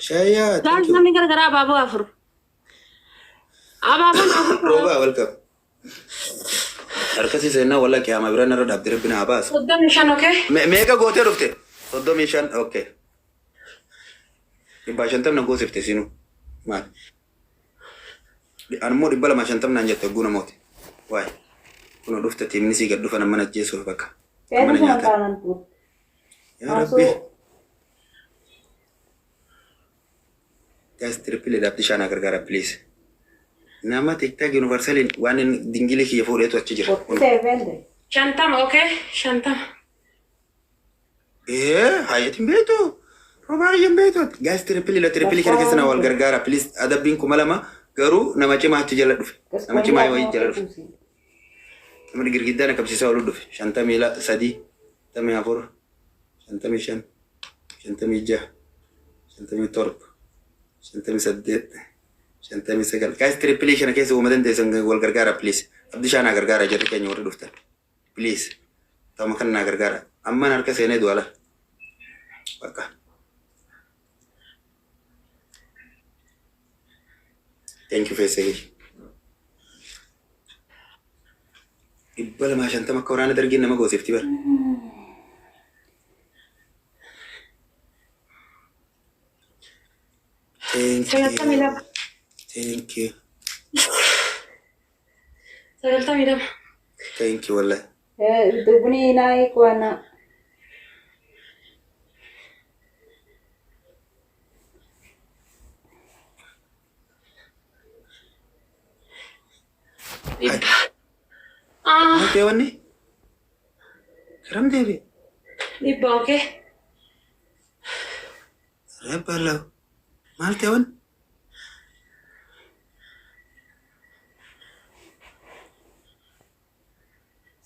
Shaya, Guys, namni garagaraa abaaboo afur. Abaaboon afur. Roba, welcome. Harkasi seenaa walla qiyama bira narra dhabde rabbina abaas. 35 okay? Meeqa gootee dhufte? 35 okay. Dhibba shantam na goosifte sinu. Maal? Anmoo dhibba lama shantam naan jette guna mooti. Waay. Kuna dhufte tiimni sii gad dhufan amma najjeesuuf bakka. Mana nyaata. Yaa Rabbi. Guys, triple dhabdi shaanaa gargaara please. Nama TikTok universal waan dingili kiyya fuudheetu achi jira. Shantama okay? Shantama. Hayatin beetu. Roba hayyan beetu. Guys, triple kana keessa na wal gargaara please. Adabbiin 2000 garuu nama cimaa achi jala dhufe. Nama cimaa wayii jala dhufe. Nama girgiddaan qabsiisaa ol dhufe. 53 54 55 56 57 58 59 guys triple kana keessa uumadan deesan wal gargaara please abdi shaana gargaara jirri keenya warri dhuftan please tama kan na gargaara amma harka seenee duwala bakka thank you face ibbala ma shantama ka waraana dargin nama goosifti bar thank you thank you والله dubni naik wana okay wani karam devi Iba okay? rebalo mal tewan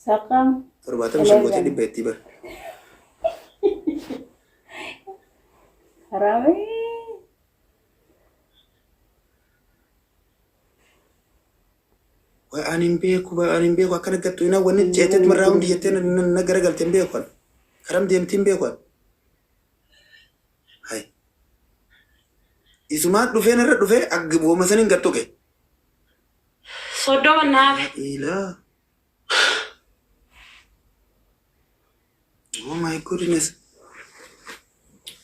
sakam Perbuatan bisa gue jadi beti bar. rame Wah anin beku akan dekat ina wani cetet merawun dia tena negara gal tembe kan. Karam dia tembe kan. Hai. Isumat dufe nara dufe agbo masanin gatto ke. Sodo naaf. Ila. Oh my goodness.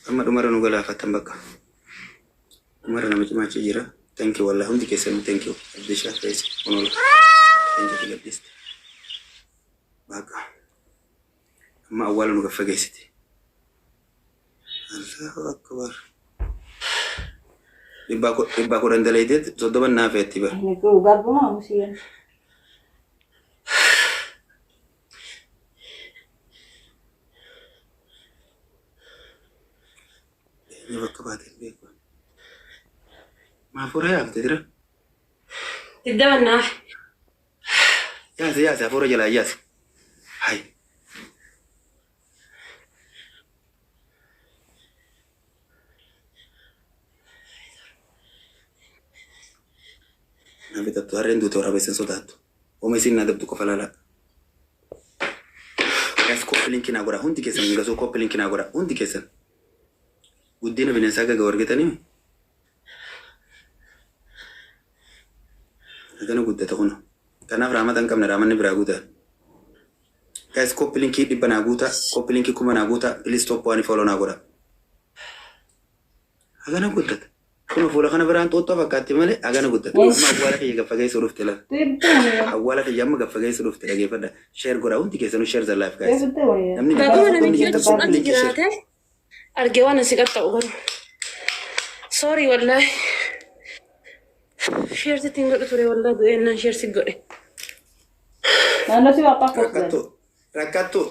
Amma dumara nugala fatambaka. Dumara na machi jira. Thank you wallahi hundi kesen thank you. Abdisha face onola. Thank you for this. Baka. Amma awala nuga fagaisiti. Allahu akbar. Ibba ko dandalaidet sodoban nafetti ba. ini ku garbo ma musian Ini bakka batin beku. Maafura ya tedira. Tidda naaf. Ya afura jala yas. Hai. Nabi tattu arrendu to rabe senso tattu. O mesin na dabtu ko falala. Gas ko linki na gora hundi kesan ngaso ko linki na gora hundi kesan. Guddina bineensaa gaga wargatanii agana guddata kuna kanaaf raamata hin qabne raamanni biraa guutaa guys copy linkii dhibba naa guutaa copy linkii kuma naa guutaa please stop waan follow naa godha agana guddata kuna fuula kana biraan xooxxoo fakkaatti malee agana guddata amma awwaala kiyya gaffageessu dhufte la awwaala kiyya amma gaffageessu dhufte dhageeffadha share godha hundi keessanuu share the life guys namni Baay'ee namichi jedhu jiraate. Argee waan asi qaxxa'u garuu. Sorry wallahi. Sheersi ittiin godhu ture wallahi du'eennaan sheersi godhe. nano si apa kok Rakkattu.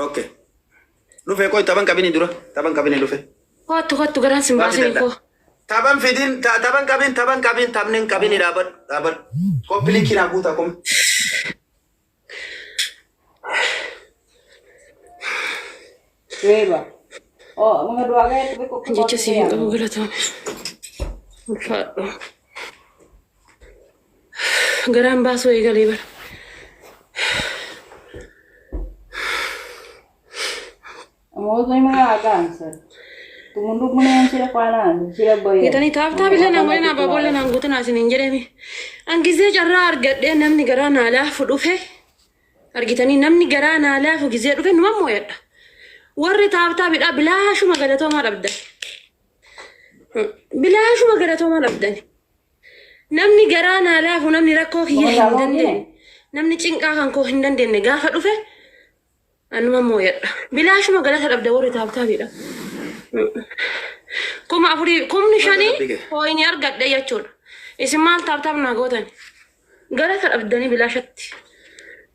Okay. Dhufe koi taban kabini dura. Taban kabini dhufe. Kottu garaan sin baasini koo. Taban fidin taban kabin kabini dabar. Kopili kina guuta kom. Weba. Oh, mga dua kaya tapi kok Jecha si hin qabu galatame. Ulfaadhu. Garaan baasuu eegalee bara. Mau tuh mga cancer. Tumunduk mo na yan sila kwanan. Sila boy. Gitanii taaptaa billee naan godhin abbaa boollee naan guutin asin hin jedhemi. Angizee carraa argadhee namni garaa naa laafu dhufe. Argitanii namni garaa naa laafu gizee dhufe numa mooyadha. Warri taaptaa bidhaa bilaashuma galatoomaa dhabdan. Bilaashuma galatoomaa dhabdan. Namni garaa naa laafu namni rakkoo kiyya hin dandeenye. Namni cinqaa kan koo hin dandeenye gaafa dhufe. Anuma mooyadha. Bilaashuma galata dhabda warri taaptaa bidhaa. Kuma afurii kumni shanii hooyini argadhe jechuudha. Isin maal taaptaaf naa gootan? Galata dhabdanii bilaashatti.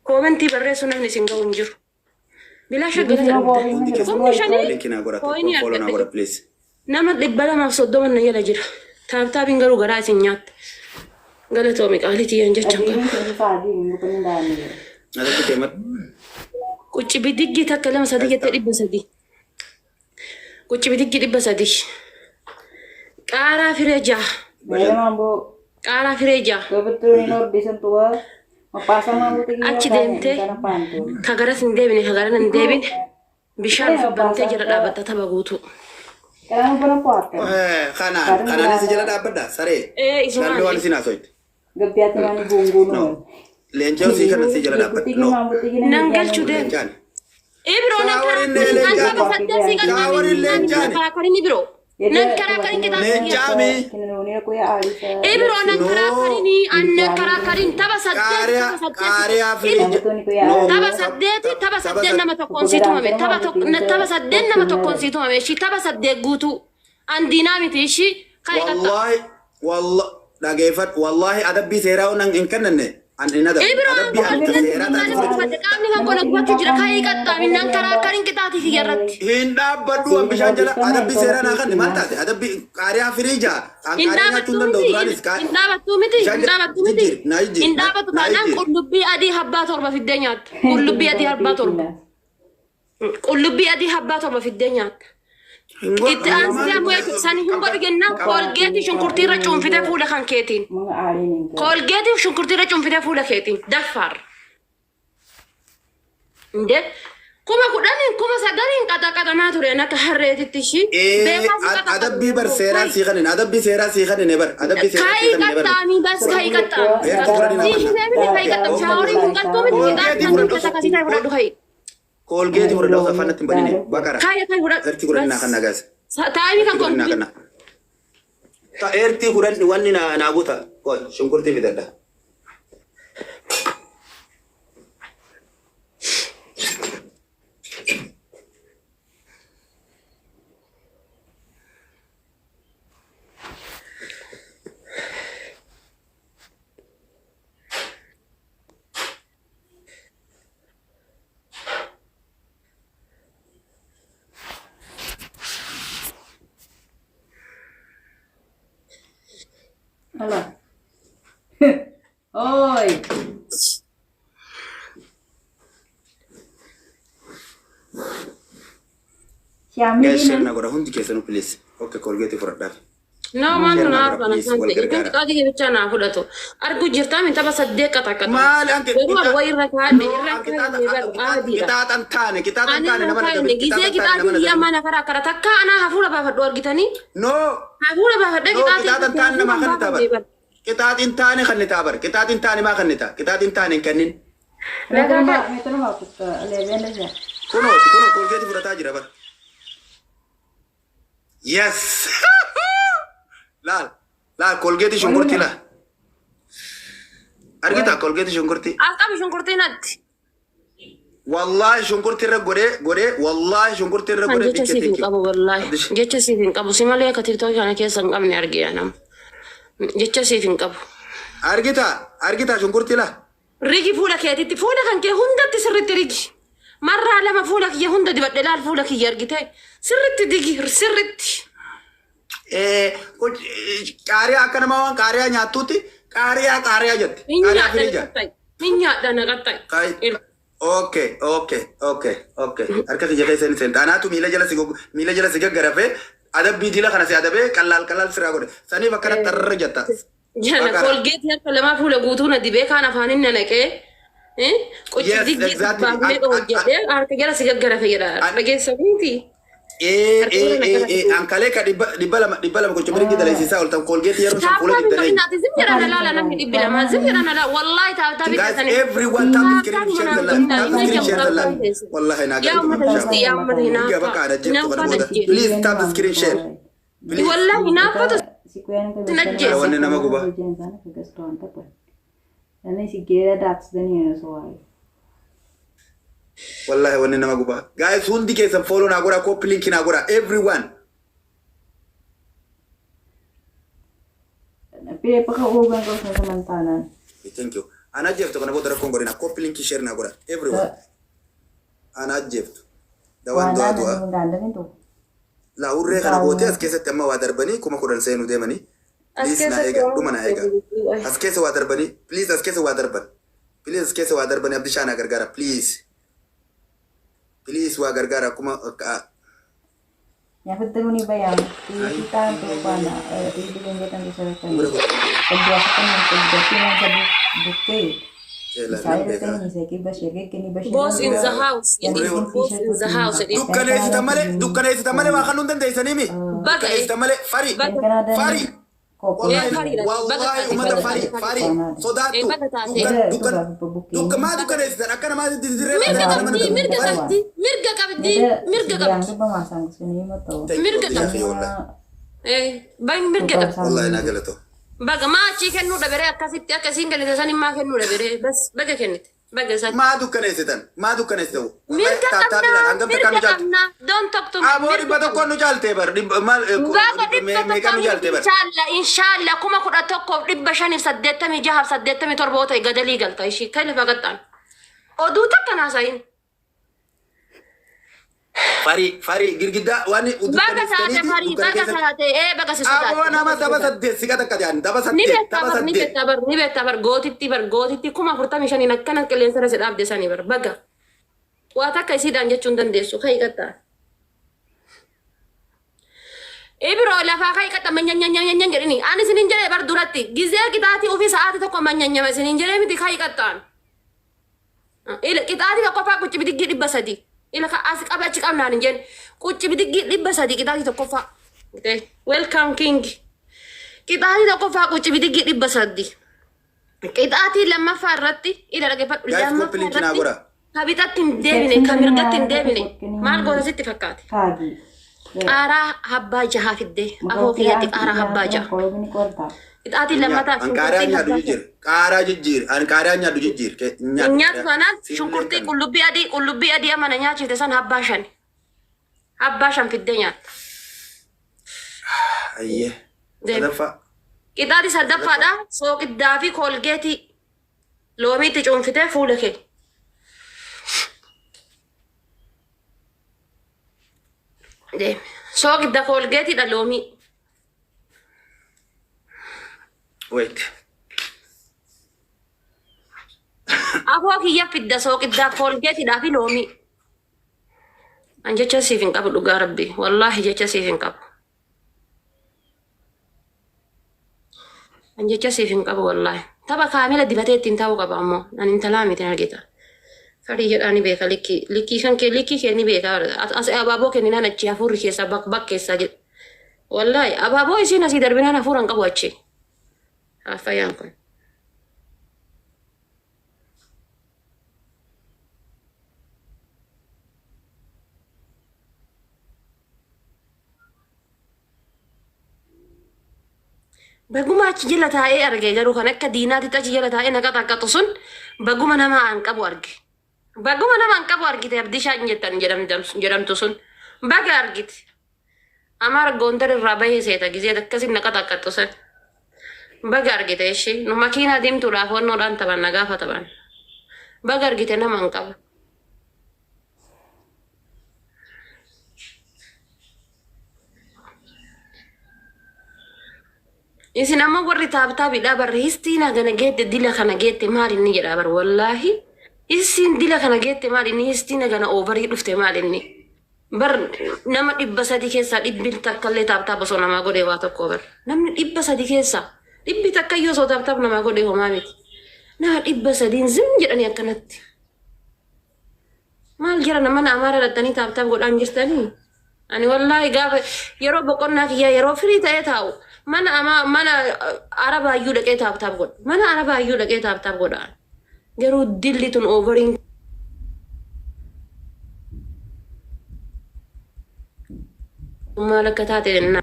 Koomentii barreessu namni isin ga'u hin jiru. Bilaasha galata dhabdanii. Kumni shanii hooyini argadhe. Nama 230 na jala jira. Taaptaabiin garuu garaa isin nyaatte. Galatoomi qaaliitiyyaan jechaan qabu. Qucci bidiggi takka 2 jettee 300. Qucci bidiggi 300. Qaaraa firee 6. Qaaraa firee 6. Achi deemtee kagaras hin deebine kagaran hin deebine bishaan fubbantee jala dhaabbatta tapha guutuu. Kanaan isa jala dhaabbadha saree. Naannoo waan isin haasofte. Leencaa osii kana si jala dhaabbadha. Nan galchuu deemu. Ibro nan karaakarin ibro. Nan karaakarin kita. Leencaami. Ibro nan karaakarin tapha saddeet. Tapha saddeet nama tokkoon si tumame. Tapha saddeet nama tokkoon si tumame. Ishii tapha saddeet guutuu. Andiinaa miti ishii kan Wallahi dhageeffadhu. Wallahi adabbii seeraa hin kennanne. Ibro qaamni kan kona gubachuu jira kaayee qaxxaamin nan karaakarin qixaatii kiyyarratti. Hin dhaabbadhu bishaan jala adabbii seeraa naa kanne maal taate adabbii qaariyaa firii jaa. Hin dhaabattuu miti. Hin dhaabatu taanaan qullubbii adii habbaa torba fiddee nyaatta. Qullubbii adii habbaa torba. Qullubbii adii habbaa torba fiddee nyaatta. Itti aansee ammoo sani hin godhu jennaan koolgeetii shunkurtiirra cuunfitee fuula kan keetiin. Koolgeetii shunkurtiirra cuunfitee fuula keetiin. Daffaar. Indee kuma 10 kuma 9 qaxaqaxamaa ture akka harreetitti ishii. Adabbii bar seeraa sii kanin adabbii seeraa sii kanin bar adabbii seeraa sii kanin bar. Kaayii qaxxaamii bas kaayii qaxxaamii. Sii deebine kaayii qaxxaamii shaaworiin kun qaltoo miti qixaatti kan akkasii ta'e fudhadhu kaayii. Koolgeetii fudhadhu osoo afaan natti hin badine bakara. Kaayii fudhadhu. Erti godhannaa kan nagaas. Taa'imii kan koomti. Erti godhanni wanni naa guuta shunkurtii fidadha. Halo. Oi. Siami Guys, share ini. na godha hundi keessanuu please. Okay, koolgeetii fudhadhaaf. No man na arfana sante. Ikin qadi bicha na fudhato. Argu jirta min taba saddeet qaxaqata. Maali anke Wayirra kaadhe irra kaadhe kitaatan taane nama nagabe. Gizee kitaati ya mana kara takka ana hafuura baafadhu argitanii. No. Hafuura baafadhe Kitaatan taane nama kan tabar. Kitaatiin taane kan tabar. Kitaatiin taane maa kan ta. Kitaatiin taane kennin. Metro apa ke leven aja. Kuno koolgeetii fudhataa jira bar. Yes. Laal koolgeetii shunkurtii la. Argita koolgeetii shunkurtii. Akkami shunkurtii natti. Wallahi shunkurtii irra godhee wallahi shunkurtii irra godhee Jecha siif hin qabu wallahi. Jecha siif hin qabu. Si malee akka tiktookii kana keessa hin qabne argina nama. Jecha siif hin qabu. Argita shunkurtii la. Rigi fuula keetitti fuula kan kee hundatti sirritti rigi. Marraa lama fuula kiyya hunda dibadhe laal fuula kiyya argite. Sirritti digi sirritti. Qaariyaa akka nama waan qaariyaa nyaattuutti qaariyaa jetti. Qaariyaa firii jaa. Minyaadha naqaxxay. Okay. Harka kiyya keessa hin seente. Anaatu miila jala si gaggarafee adabbii diila kana si adabee qallaal siraa godhe. Saniif akkana tarra jetta. Jana koolgeetii harka lamaa fuula guutuu na dibee kaan afaanin na naqee. Qochi diggi baafnee hojjedhee harka jala si gaggarafe jedha. Dhageessaniiti. Ankalee ka dhibba lama gocha birrii dalasiisaa ol ta'u koolgeetii yeroo shan fuula taaptaan dibdanii. inaati zim jedhan alaala namni dhibbi lama zim jedhan alaala wallahi taaptaa Guys, bitatanii everyone tap the screen share the live. Tap the screen share the live. Wallahi na yaa ummata gadi. jisti yaa ummata Gaba hinaafa ka da jibtu hinaafa kana booda. najjeesu Please tap the screen share. Please. wallahi hinaafatu Najjeessa. Wanni nama gubaa. Nanni si geera daaksitanii osoo waa'ee. Wallahi wanni nama gubaa. Guys, hundi keessan follow na godha, copy link na godha. Everyone. Piree bakka uugan gosa saman taanaan. Thank you. Ana jeftu kana booda rakkoon godhina. Copy link share na godha. Everyone. Ana jeftu. Dawan do'a do'a. Waan daandanii tu. La urree kana bootee as keessatti amma waa darbanii kuma kudhan seenuu deemanii. Please na eega. Dhuma na eega. As keessa waa darbanii. Please as keessa waa darban. Please as keessa waa darbanii Abdishaa na gargaara. Please. Please waa gargaara kuma Nyaafatti ni bayaan. Kita untuk mana? Tidak ingin kita selesai. Kebiasaan yang terjadi yang jadi bukti. Saya ini saya kini bashir. boss in the house boss in the house dukkaneessita malee waa kan hundi dandeessanii mi? Dukkaneessita malee fari. Fari. Wallahi ummata fari. Sodaattu. Maa dukkaneessitan akkana maa dirree mirga qabdi Yang pemasang sini mau tahu. bain mirga qabdi Wallahi naa galato. baga maachii kennuu dhabere akkasitti akkasiin kennite san immaa kennuu dhabere bas baga kennite baga san Maa dukkaneessitan? Maa dukkaneessitan? mirga qabna don't talk to me Aboo dhibba tokkoon nu caaltee bar. baga dhibba Meeqaan nu caaltee bar? inshallah kuma kudha tokkoof dhibba shaniif 86 87 ta'e gadalii galta ishii kai lafa gaxxaan oduu takka naasayin Fari girgiddaa waan baga taate farii baga taate baga si sodaate Aboo nama daba saddeet siqa takka jedhan daba ni saddeet. beektaa bar gootitti kuma 45 akkana qilleensa irra si dhaabde sanii bar baga waa takka isiidhaan jechuun dandeessu kai qaxxaa Ibro lafaa kai qaxxa manyanyanyanyan jedhini ani isinin jedhee bar duratti gizee qixaatii ofii sa'aatii tokko manyanyama isinin jedhee miti kai qaxxaan qixaatii tokko faa qucci bidiggii 300 ila ka as qabachi qabnaan hin jenne qucci bidiggii 300 qixaatii tokko faa welcome king qixaatii tokko faa qucci bidiggii 300 qixaatii lammaffaa irratti ila dhaggeeffadhu lammaffaa irratti kabixatti hin deebine kan mirgatti hin deebine maal goota sitti fakkaate Kagi. qaaraa habbaa jahaa fidde afoo kiyyatti qaaraa habbaa jaha Kalau ini kuartal. qixaatii lammataa Anqaaraa nyaadhu jijjiir. Qaaraa jijjiir. Anqaaraa nyaadhu jijjiir. nyaatu kanaan shunkurtii qullubbii adii amana nyaachifte san habbaa shan fidde nyaatta Ayyee. Deemi. Sadaffaa. qixaatii sadaffaadha sooqiddaa fi koolgeetii loomiitti cuunfitee fuula kee deemi sooqidda koolgeetiidha loomii Wait. afoo kiyya fidda sooqiddaa koolgeetiidhaa fi loomii an jecha siif hin qabu dhugaa rabbi wallaahi jecha siif hin qabu an jecha siif hin qabu wallaahi tapha kaamila dibatee ittiin ta'uu qaba ammoo an intalaa miti argita farii jedhaani beeka likkii kee ni beeka as abaaboo kenninaan achi hafuurri keessa bakkeessa jedhe wallaahi abaaboo isiin asii darbinaan hafuuran qabu achi fayyaan kun baguma achi jala taa'ee arge garuu kan akka diinaatitti achi jala taa'ee naqa xaqqatu sun baguma nama an qabu arge baguma nama an qabu argite abdishaa hin jettan jedhamtu sun baga argite amaar goondar irraa bahee seeta gizee akkasin naqa xaqqatu sun baga argite ishee nu makiinaa deemtuudhaaf wannoodhaan taphan nagaafa taphan baga argite nama an qabu isin amma warri taabtaabiidha barre histiina kana geette dila kana geette maal inni jedha bar wallaahi isin dila kana geette maal inni histiina kana oovarii dhufte maal inni bar nama 300 keessaa dhibbin takkallee taabtaab osoo namaa godhe waa tokko bar namni 300 keessaa dhibbi takka iyyuu osoo taabtaab namaa godhe homaa miti nama 300 zim jedhanii akkanatti maal jira nama na amaara dhattanii taabtaab godhaan jirtanii Ani wallahi gaafa yeroo boqonnaa kiyyaa yeroo firii ta'ee taa'u mana arabaayyuu dhaqee taaptaap godha. Mana arabaayyuu dhaqee taaptaap godha. Garuu dilli tun ooveriin maal akka taate jennaa.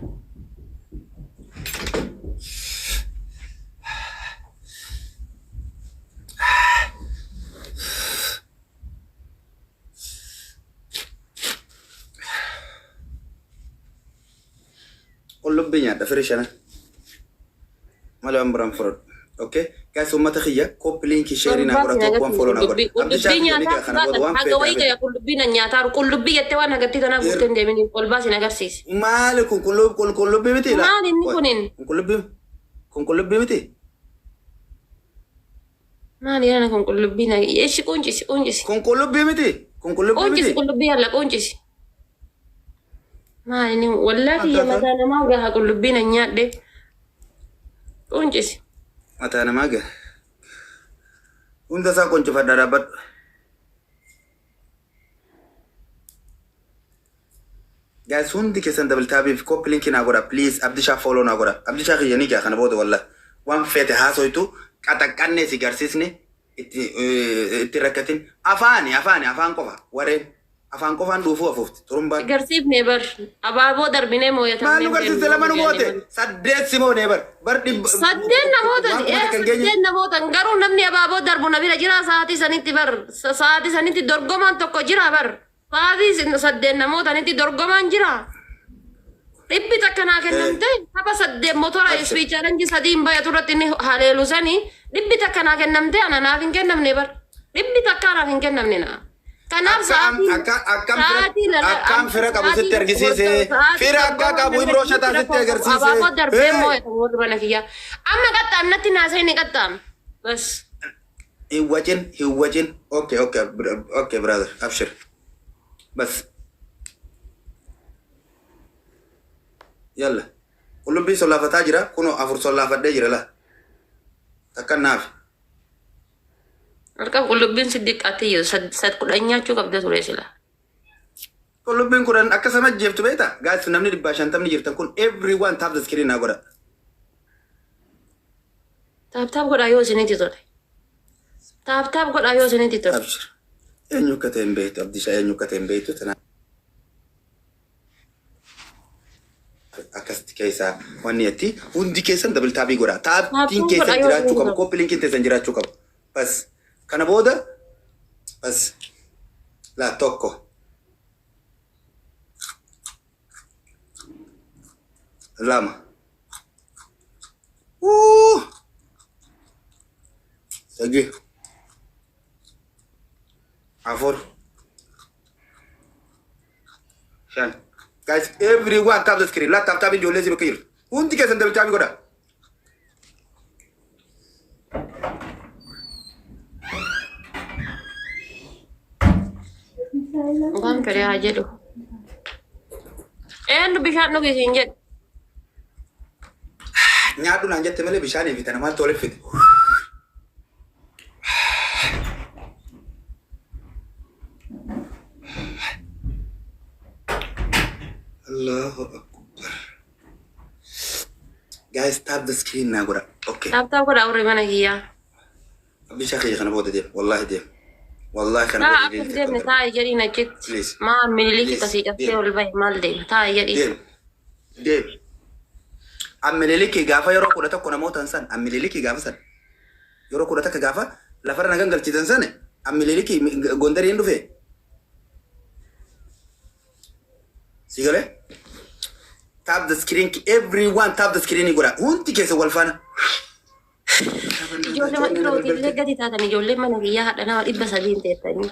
qullubbii nyaadha firii shana malee waan biraan fudhadhu. Okay, guys, uummata kiyya kooppi liinkii sheerii naa godha tokkoon foloo naa godha. Qullubbii nyaataa haga wayii gaya qullubbii na nyaataa qullubbii jettee waan agartii tanaa guuttee hin deemin ol baasin agarsiisi. Maali kun qullubbii miti? Maali inni kunin? Kun qullubbii miti? Maali yana kun qullubbii na eeshi quncisi. Kun qullubbii miti? Kun qullubbii miti? Quncisi qullubbii alla quncisi. Maali inni wallaahi kiyya mataa namaa gaha qullubbii na nyaadhe quncisi. Mataa namaa gaha. Hunda isaa quncifadha dhaabbadhu. Guys, hundi keessan dabaltaabiif kooppi liinkii naa godha. Please, Abdishaa follow naa godha. Abdishaa kiyya ni gaha kana booda wallahi. Waan feete haasoytu qaxaqqannee si garsiisne itti rakkatin. Afaan qofa wareen. Afaan qofaan dhuufuu afuufti. Turumbaan. Garsiifnee bar. Abaaboo darbinee moo'atamnee. Maal nu garsiiste lama nu moote? Saddeet si moonee bar. Saddeet namoota garuu namni abaaboo darbu na bira jira sa'aatii sanitti bar. Sa'aatii sanitti dorgomaan tokko jira bar. Sa'aatii saddeet namootanitti dorgomaan jira. Dhibbi takka naa kennamte haba saddeet motora ispiicharanji sadiin bayatu irratti inni haleelu sanii dhibbi takka naa kennamte ana naaf hin kennamne bar. Dhibbi takka naaf hin kennamne naa. Kanaaf akkam fira qabu sitti argisiise. Fira akka qabu Ibiroo Shataa sitti agarsiise. Abaaboo darbee moo'atu warri bana kiyyaa. Amma qaxxaam natti naasee ni qaxxaam. Bas. Hin wajin. Okay, brother. Abshir. Bas. Yalla. Qullubbii sollaafataa jira. Kunoo afur sollaafadhee jira la. Takka naaf. Harka qullubbiin siddiqqaatti jiru sad kudhan nyaachuu qabda ture sila. Qullubbiin kudhan akka sama jeeftu beekta. Gaas namni 150 jirtan kun everyone tap the screen naa godha. Taap godhaa yoo isinitti tole. Taap godhaa yoo isinitti tole. Abshir. Eenyu akka ta'e hin beektu Abdishaa eenyu akka ta'e hin beektu tana. Akkasitti keessaa wanni itti hundi keessan dabaltaabii godha. Taaptiin keessan jiraachuu qabu. Kooppi liinkiin keessan jiraachuu qabu. Bas. Kana booda bas la tokko lama sagi afur shan. Guys, everyone tap the screen. La tap ijoollee si bakka jiru. Hundi keessan dabaltaabii godha. Waan fedhe haa jedhu. Eenyu bishaan dhugis hin jedhu. Nyaadhu naan jette malee bishaan hin fitana maal tole fite. Allahu Akbar. Guys, tap the screen naa godha. Okay. Taap godhaa warri mana kiyyaa. Bishaan kiyya kana booda deem. Wallahi deem. Wallahi kana booda deem. Akka deemne taa'e jedhii na jetti. Maa mililikii tasii cabsee ol bahe maal deema taa'e jedhii. Deem. Mililikii gaafa yeroo 11 namootan san mililikii gaafa san yeroo 11 gaafa lafarra nagan galchitan san mililikii Gondariin dhufe. Sigale? Tap the screen. Everyone tap the screen godha. Hundi keessa wal faana. Ijoollee wanti rootiilee gadi taatan ijoollee mana kiyyaa hadha nama 300 teettanii.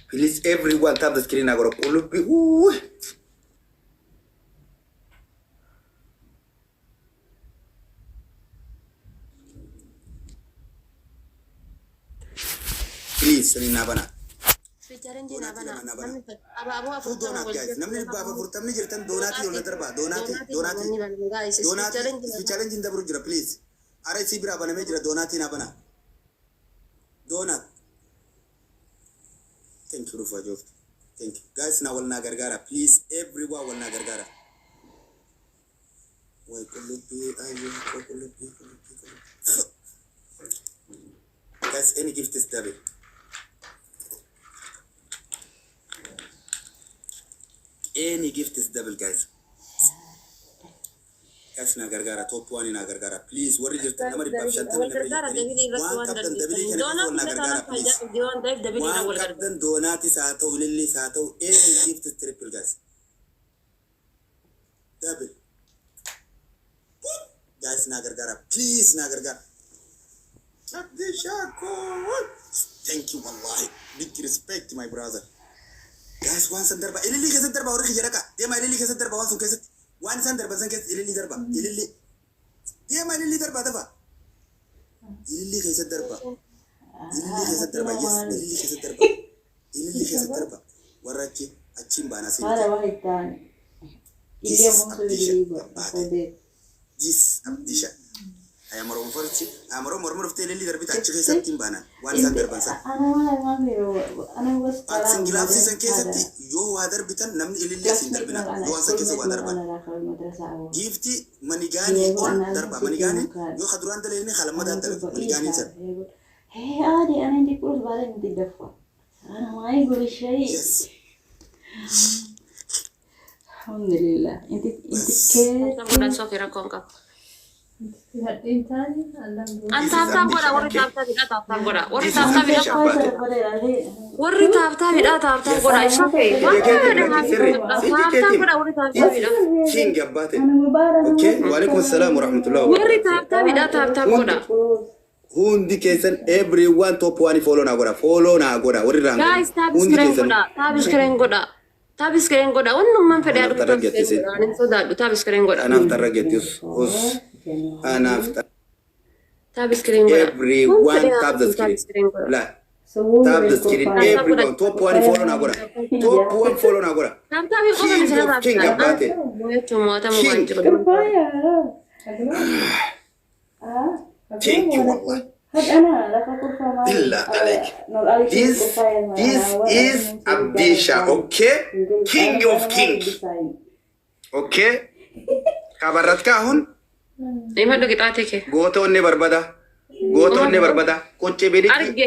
Please everyone tap the screen godha. Qullubbii. Please, sini na bana. Namni baafa furtamni jirtan doonatii yolla darba doonatii challenge in dabru jira please. Are si bira baname jira doonatii na bana. Doonat. Thank you for joft. Thank you. Guys, na walna gargara. Please, everyone walna gargara. Why kulupi, ayo, kulupi. Guys, any gift is double. Any gift is double, guys. Guys, na gargara. Top one na gargara. Please, what is just number of shut down? One captain double can na gargara, please. One captain donati sato, lily sato. Any gift is triple, guys. Double. Guys, na gargara. Please, na gargara. Thank you, wallahi. Big respect, my brother. Guys, one sandarba. Ilili ke sandarba aur khijara. Tema ilili ke sandarba one sun keset. One sandarba san kes ilili darba. Ilili. Tema ilili darba dafa. Ilili ke sandarba. Ilili ke sandarba. Yes, ilili ke sandarba. Ilili ke sandarba. Warachi achimba na sini. Ada wahitan. Ilya monso ilili. Yes, abdisha. Ayamaro mfarchi. Ayamaro mormor fte ilili darbi tachi ke santimbana. One sandarba san. Ana was Singgila season kesati yo wadar bitan nam ililya sin darbina yo ansa kesa wadar ban gifti manigani on darba manigani yo khadruan dale ni khalama dan dal manigani sir hey adi ana indi kurus bale minti dafa ana ma yقول شيء alhamdulillah inti ke mudah sokira kongka anta goda wari tapta bida tapta goda wari tapta bida wari tapta bida tapta goda ishafe tapta goda wari tapta bida King Abbate. Okay, wa alaikum assalam wa rahmatullah. wari tapta bida tapta goda Hundi kesan everyone top one follow na goda wari rang. guys tabis keren goda wonnum man fede adu so dadu tabis keren goda Ana after ragetus us. Ana after tabis keren goda everyone tap the screen. La. Tap the screen. Everyone top one follow na goda. Top one follow na goda. tapta bi ko ni sana tapta King Abbate. moyo mo tamu King. banjiro Thank you wallahi. Billah alaik. This is Abdisha, okay? King of kings. Okay? Kabarat kahun? ima do kita teke Goto ne barbada. Koche bedi. arge